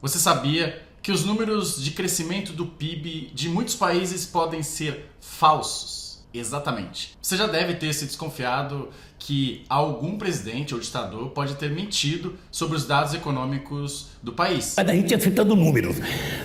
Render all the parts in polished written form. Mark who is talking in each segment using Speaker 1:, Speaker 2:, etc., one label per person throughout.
Speaker 1: Você sabia que os números de crescimento do PIB de muitos países podem ser falsos? Exatamente. Você já deve ter se desconfiado que algum presidente ou ditador pode ter mentido sobre os dados econômicos do país.
Speaker 2: Mas a gente ia citando números,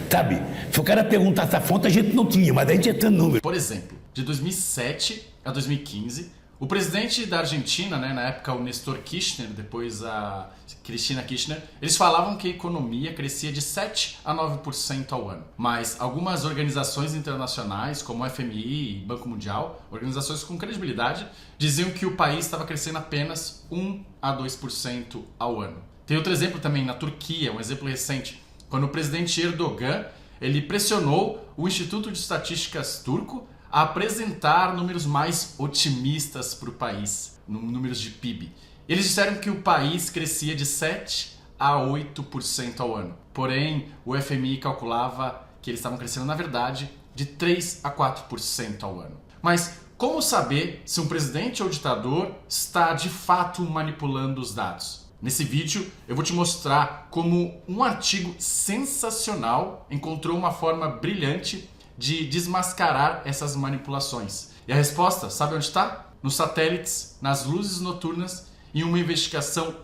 Speaker 2: sabe? Se o cara perguntasse a fonte, a gente não tinha, mas a gente ia citando números.
Speaker 1: Por exemplo, de 2007 a 2015, o presidente da Argentina, na época o Néstor Kirchner, depois a Cristina Kirchner, eles falavam que a economia crescia de 7 a 9% ao ano. Mas algumas organizações internacionais, como o FMI e Banco Mundial, organizações com credibilidade, diziam que o país estava crescendo apenas 1 a 2% ao ano. Tem outro exemplo também na Turquia, um exemplo recente, quando o presidente Erdogan ele pressionou o Instituto de Estatísticas turco a apresentar números mais otimistas para o país, números de PIB. Eles disseram que o país crescia de 7 a 8% ao ano. Porém, o FMI calculava que eles estavam crescendo, na verdade, de 3 a 4% ao ano. Mas como saber se um presidente ou ditador está de fato manipulando os dados? Nesse vídeo eu vou te mostrar como um artigo sensacional encontrou uma forma brilhante de desmascarar essas manipulações. E a resposta, sabe onde está? Nos satélites, nas luzes noturnas e uma investigação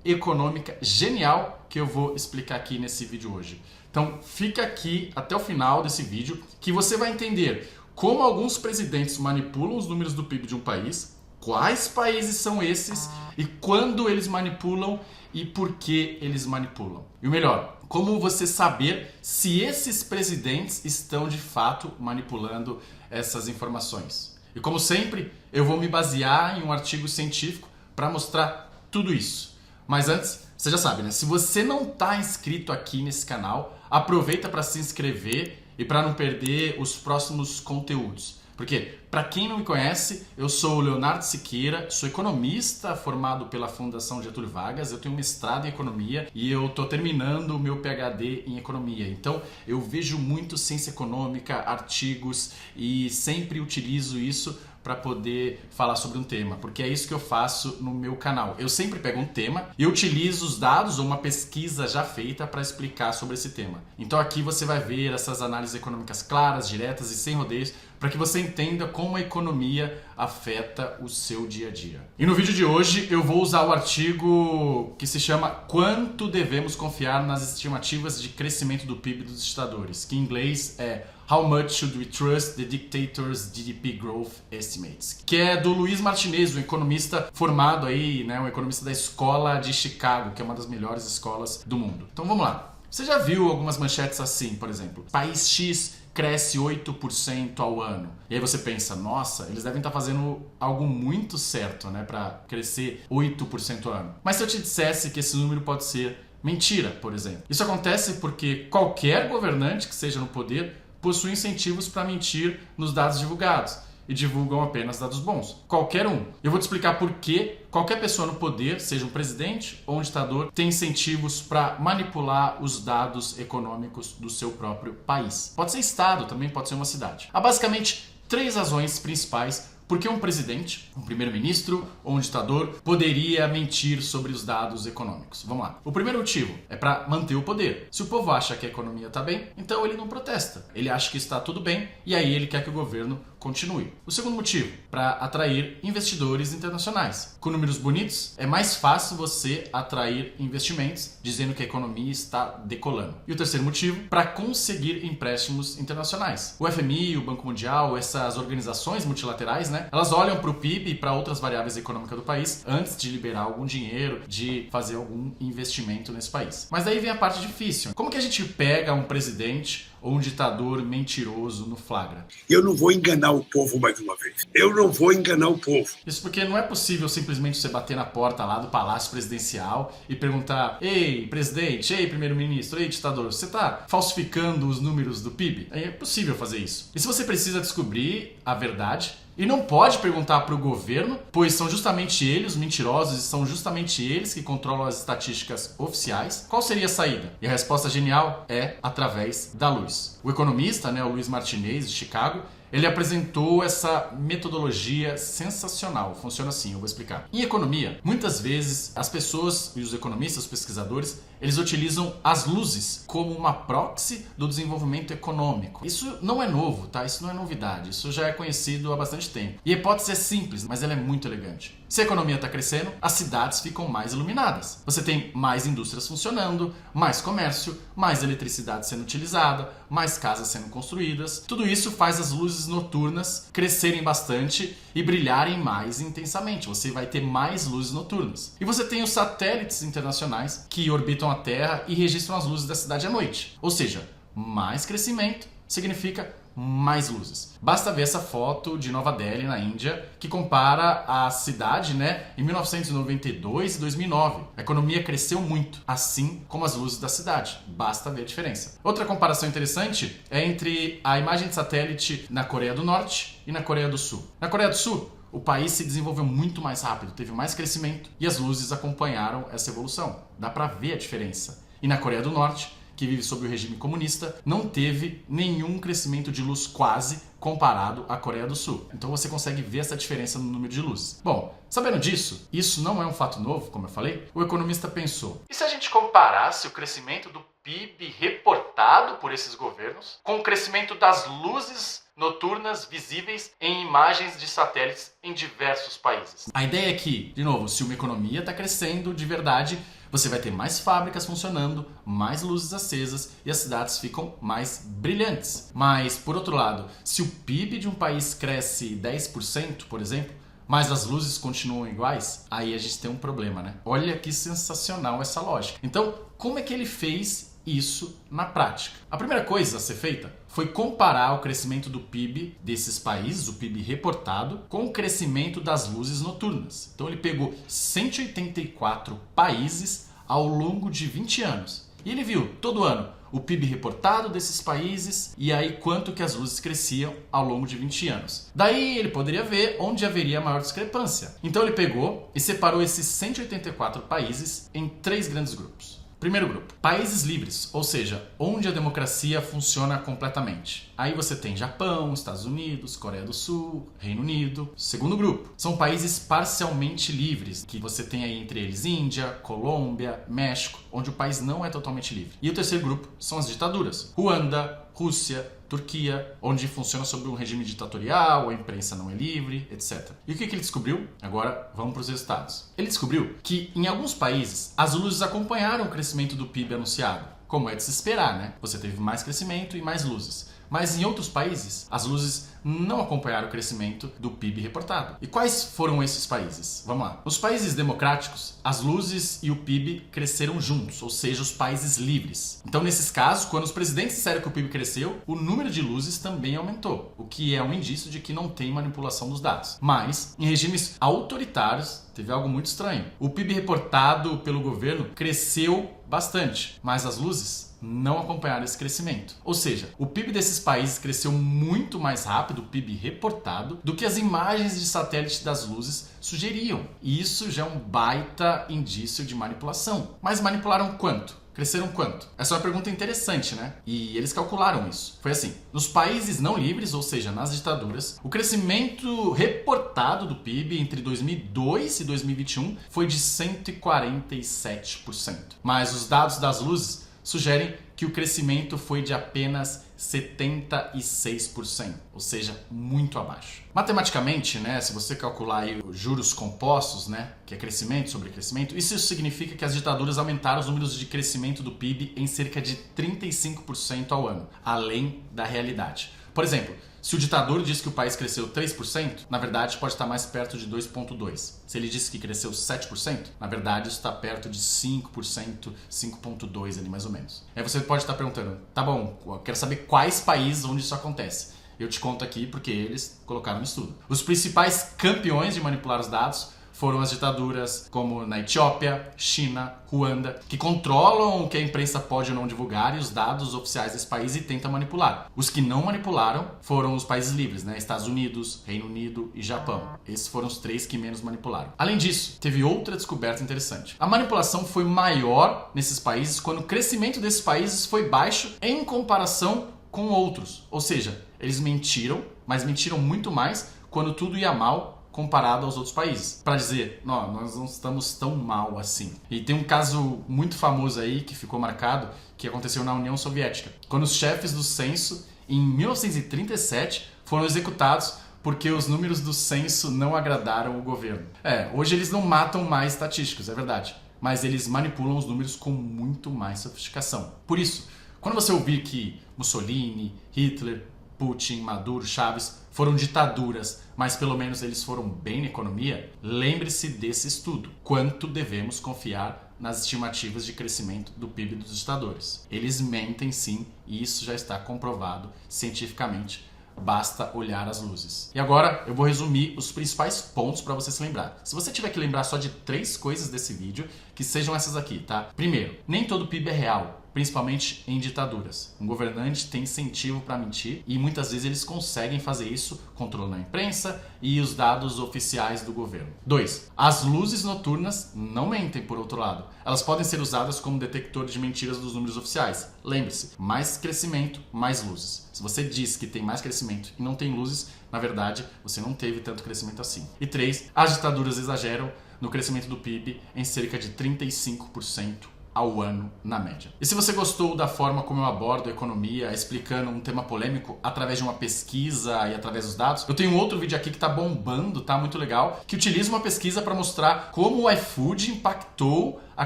Speaker 1: econômica genial que eu vou explicar aqui nesse vídeo hoje. Então fica aqui até o final desse vídeo que você vai entender como alguns presidentes manipulam os números do PIB de um país, quais países são esses e quando eles manipulam e por que eles manipulam. E o melhor, como você saber se esses presidentes estão de fato manipulando essas informações. E como sempre, eu vou me basear em um artigo científico para mostrar tudo isso. Mas antes, você já sabe, Se você não está inscrito aqui nesse canal, aproveita para se inscrever e para não perder os próximos conteúdos. Porque, para quem não me conhece, eu sou o Leonardo Siqueira, sou economista formado pela Fundação Getúlio Vargas, eu tenho mestrado em economia e eu estou terminando o meu PhD em economia. Então, eu vejo muito ciência econômica, artigos e sempre utilizo isso para poder falar sobre um tema, porque é isso que eu faço no meu canal. Eu sempre pego um tema e utilizo os dados ou uma pesquisa já feita para explicar sobre esse tema. Então aqui você vai ver essas análises econômicas claras, diretas e sem rodeios, para que você entenda como a economia afeta o seu dia a dia. E no vídeo de hoje eu vou usar o artigo que se chama Quanto devemos confiar nas estimativas de crescimento do PIB dos ditadores, que em inglês é How much should we trust the dictators' GDP growth estimates? Que é do Luiz Martinez, um economista formado aí, um economista da escola de Chicago, que é uma das melhores escolas do mundo. Então vamos lá. Você já viu algumas manchetes assim, por exemplo, país X cresce 8% ao ano. E aí você pensa, nossa, eles devem estar fazendo algo muito certo, para crescer 8% ao ano. Mas se eu te dissesse que esse número pode ser mentira, por exemplo? Isso acontece porque qualquer governante que seja no poder possui incentivos para mentir nos dados divulgados e divulgam apenas dados bons. Qualquer um. Eu vou te explicar por que qualquer pessoa no poder, seja um presidente ou um ditador, tem incentivos para manipular os dados econômicos do seu próprio país. Pode ser estado, também pode ser uma cidade. Há basicamente 3 razões principais por que um presidente, um primeiro-ministro ou um ditador poderia mentir sobre os dados econômicos. Vamos lá. O primeiro motivo é para manter o poder. Se o povo acha que a economia está bem, então ele não protesta. Ele acha que está tudo bem e aí ele quer que o governo continue. O segundo motivo, para atrair investidores internacionais. Com números bonitos, é mais fácil você atrair investimentos dizendo que a economia está decolando. E o terceiro motivo, para conseguir empréstimos internacionais. O FMI, o Banco Mundial, essas organizações multilaterais, elas olham para o PIB e para outras variáveis econômicas do país antes de liberar algum dinheiro, de fazer algum investimento nesse país. Mas daí vem a parte difícil. Como que a gente pega um presidente ou um ditador mentiroso no flagra?
Speaker 3: Eu não vou enganar o povo mais uma vez. Eu não vou enganar o povo.
Speaker 1: Isso porque não é possível simplesmente você bater na porta lá do Palácio Presidencial e perguntar: ei, presidente, ei, primeiro-ministro, ei, ditador, você está falsificando os números do PIB? É possível fazer isso. E se você precisa descobrir a verdade, e não pode perguntar para o governo, pois são justamente eles, os mentirosos, e são justamente eles que controlam as estatísticas oficiais. Qual seria a saída? E a resposta genial é através da luz. O economista, o Luiz Martinez, de Chicago, ele apresentou essa metodologia sensacional. Funciona assim, eu vou explicar. Em economia, muitas vezes as pessoas e os economistas, os pesquisadores, eles utilizam as luzes como uma proxy do desenvolvimento econômico. Isso não é novo, tá? Isso não é novidade. Isso já é conhecido há bastante tempo. E a hipótese é simples, mas ela é muito elegante. Se a economia está crescendo, as cidades ficam mais iluminadas. Você tem mais indústrias funcionando, mais comércio, mais eletricidade sendo utilizada, mais casas sendo construídas. Tudo isso faz as luzes noturnas crescerem bastante e brilharem mais intensamente. Você vai ter mais luzes noturnas. E você tem os satélites internacionais que orbitam a Terra e registram as luzes da cidade à noite. Ou seja, mais crescimento significa mais luzes. Basta ver essa foto de Nova Delhi, na Índia, que compara a cidade, em 1992 e 2009. A economia cresceu muito, assim como as luzes da cidade. Basta ver a diferença. Outra comparação interessante é entre a imagem de satélite na Coreia do Norte e na Coreia do Sul. Na Coreia do Sul, o país se desenvolveu muito mais rápido, teve mais crescimento e as luzes acompanharam essa evolução. Dá para ver a diferença. E na Coreia do Norte, que vive sob o regime comunista, não teve nenhum crescimento de luz quase comparado à Coreia do Sul. Então você consegue ver essa diferença no número de luzes. Bom, sabendo disso, isso não é um fato novo, como eu falei, o economista pensou: e se a gente comparasse o crescimento do PIB reportado por esses governos com o crescimento das luzes noturnas visíveis em imagens de satélites em diversos países? A ideia é que, de novo, se uma economia está crescendo de verdade, você vai ter mais fábricas funcionando, mais luzes acesas e as cidades ficam mais brilhantes. Mas, por outro lado, se o PIB de um país cresce 10%, por exemplo, mas as luzes continuam iguais, aí a gente tem um problema, né? Olha que sensacional essa lógica. Então, como é que ele fez isso na prática? A primeira coisa a ser feita foi comparar o crescimento do PIB desses países, o PIB reportado, com o crescimento das luzes noturnas. Então ele pegou 184 países ao longo de 20 anos. E ele viu todo ano o PIB reportado desses países e aí quanto que as luzes cresciam ao longo de 20 anos. Daí ele poderia ver onde haveria maior discrepância. Então ele pegou e separou esses 184 países em 3 grandes grupos. Primeiro grupo, países livres, ou seja, onde a democracia funciona completamente. Aí você tem Japão, Estados Unidos, Coreia do Sul, Reino Unido. Segundo grupo, são países parcialmente livres, que você tem aí entre eles Índia, Colômbia, México, onde o país não é totalmente livre. E o terceiro grupo são as ditaduras, Ruanda, Rússia, Turquia, onde funciona sob um regime ditatorial, a imprensa não é livre, etc. E o que ele descobriu? Agora vamos para os resultados. Ele descobriu que em alguns países as luzes acompanharam o crescimento do PIB anunciado, como é de se esperar, né? Você teve mais crescimento e mais luzes. Mas em outros países, as luzes não acompanharam o crescimento do PIB reportado. E quais foram esses países? Vamos lá. Nos países democráticos, as luzes e o PIB cresceram juntos, ou seja, os países livres. Então, nesses casos, quando os presidentes disseram que o PIB cresceu, o número de luzes também aumentou, o que é um indício de que não tem manipulação dos dados. Mas, em regimes autoritários, teve algo muito estranho. O PIB reportado pelo governo cresceu bastante, mas as luzes não acompanharam esse crescimento. Ou seja, o PIB desses países cresceu muito mais rápido, o PIB reportado, do que as imagens de satélite das luzes sugeriam. E isso já é um baita indício de manipulação. Mas manipularam quanto? Cresceram quanto? Essa é uma pergunta interessante, né? E eles calcularam isso. Foi assim: nos países não livres, ou seja, nas ditaduras, o crescimento reportado do PIB entre 2002 e 2021 foi de 147%. Mas os dados das luzes sugerem que o crescimento foi de apenas 76%, ou seja, muito abaixo. Matematicamente, se você calcular aí os juros compostos, que é crescimento sobre crescimento, isso significa que as ditaduras aumentaram os números de crescimento do PIB em cerca de 35% ao ano, além da realidade. Por exemplo, se o ditador diz que o país cresceu 3%, na verdade pode estar mais perto de 2,2%. Se ele disse que cresceu 7%, na verdade isso está perto de 5%, 5,2% ali mais ou menos. Aí você pode estar perguntando: tá bom, eu quero saber quais países onde isso acontece. Eu te conto aqui porque eles colocaram no estudo. Os principais campeões de manipular os dados foram as ditaduras como na Etiópia, China, Ruanda, que controlam o que a imprensa pode ou não divulgar e os dados oficiais desse país e tentam manipular. Os que não manipularam foram os países livres, Estados Unidos, Reino Unido e Japão. Esses foram os 3 que menos manipularam. Além disso, teve outra descoberta interessante. A manipulação foi maior nesses países quando o crescimento desses países foi baixo em comparação com outros. Ou seja, eles mentiram, mas mentiram muito mais quando tudo ia mal comparado aos outros países. Para dizer, não, nós não estamos tão mal assim. E tem um caso muito famoso aí que ficou marcado, que aconteceu na União Soviética, quando os chefes do censo, em 1937, foram executados porque os números do censo não agradaram o governo. Hoje eles não matam mais estatísticos, é verdade, mas eles manipulam os números com muito mais sofisticação. Por isso, quando você ouvir que Mussolini, Hitler, Putin, Maduro, Chaves foram ditaduras, mas pelo menos eles foram bem na economia, lembre-se desse estudo. Quanto devemos confiar nas estimativas de crescimento do PIB dos ditadores? Eles mentem sim, e isso já está comprovado cientificamente. Basta olhar as luzes. E agora eu vou resumir os principais pontos para você se lembrar. Se você tiver que lembrar só de 3 coisas desse vídeo, que sejam essas aqui, tá? Primeiro, nem todo PIB é real, principalmente em ditaduras. Um governante tem incentivo para mentir e muitas vezes eles conseguem fazer isso controlando a imprensa e os dados oficiais do governo. 2. As luzes noturnas não mentem, por outro lado. Elas podem ser usadas como detector de mentiras dos números oficiais. Lembre-se, mais crescimento, mais luzes. Se você diz que tem mais crescimento e não tem luzes, na verdade, você não teve tanto crescimento assim. E 3. As ditaduras exageram no crescimento do PIB em cerca de 35% ao ano na média. E se você gostou da forma como eu abordo a economia, explicando um tema polêmico através de uma pesquisa e através dos dados, eu tenho um outro vídeo aqui que tá bombando, tá muito legal, que utiliza uma pesquisa para mostrar como o iFood impactou a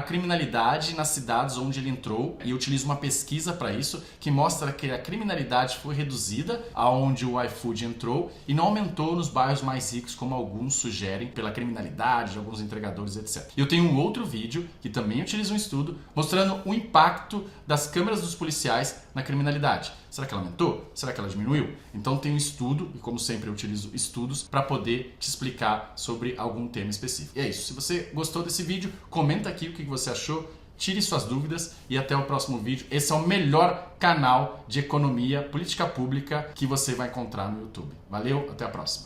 Speaker 1: criminalidade nas cidades onde ele entrou, e eu utilizo uma pesquisa para isso que mostra que a criminalidade foi reduzida aonde o iFood entrou e não aumentou nos bairros mais ricos, como alguns sugerem, pela criminalidade de alguns entregadores, etc. E eu tenho um outro vídeo que também utiliza um estudo mostrando o impacto das câmeras dos policiais na criminalidade. Será que ela aumentou? Será que ela diminuiu? Então tem um estudo, e como sempre eu utilizo estudos para poder te explicar sobre algum tema específico. E é isso. Se você gostou desse vídeo, comenta aqui o que você achou, tire suas dúvidas e até o próximo vídeo. Esse é o melhor canal de economia, política pública que você vai encontrar no YouTube. Valeu, até a próxima.